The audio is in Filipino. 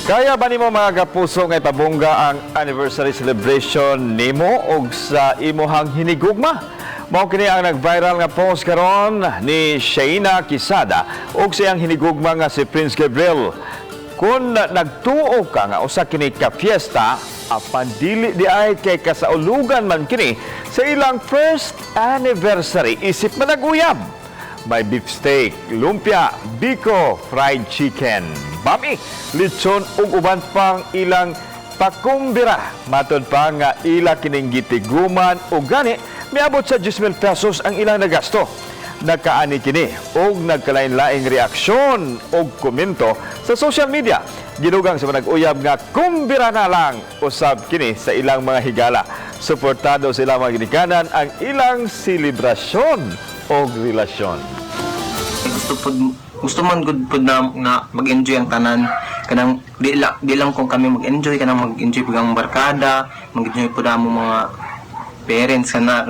Kaya ba nimo mga kapuso nga ipabungga ang anniversary celebration nimo og sa imuhang hinigugma? Mao kini ang nag-viral nga post karon ni Shaina Quisada og siyang hinigugma nga si Prince Gabriel. Kung nagtuo ka nga usa kini ka fiesta, apan dili di ay kay kasaulugan man kini sa ilang first anniversary, isip man nag-uyab. May beef steak, lumpia, biko, fried chicken, bami, lechon ug uban pang ilang pakumbira. Matod pa nga ila kining gitiguman ug gani miabot sa 10,000 pesos ang ilang nagasto. Nagkaani kini og nagkalain-laing reaksyon og komento sa social media. Ginugang sa nag-uyab nga kumbira na lang usab kini sa ilang mga higala. Suportado sila mga ginikanan ang ilang selebrasyon og relasyon. Gusto man good pud na mag-enjoy ang tanan, kanang di lang kung kami mag-enjoy, kanang mag-enjoy pud ang barkada, mag-enjoy pud ang mga parents kana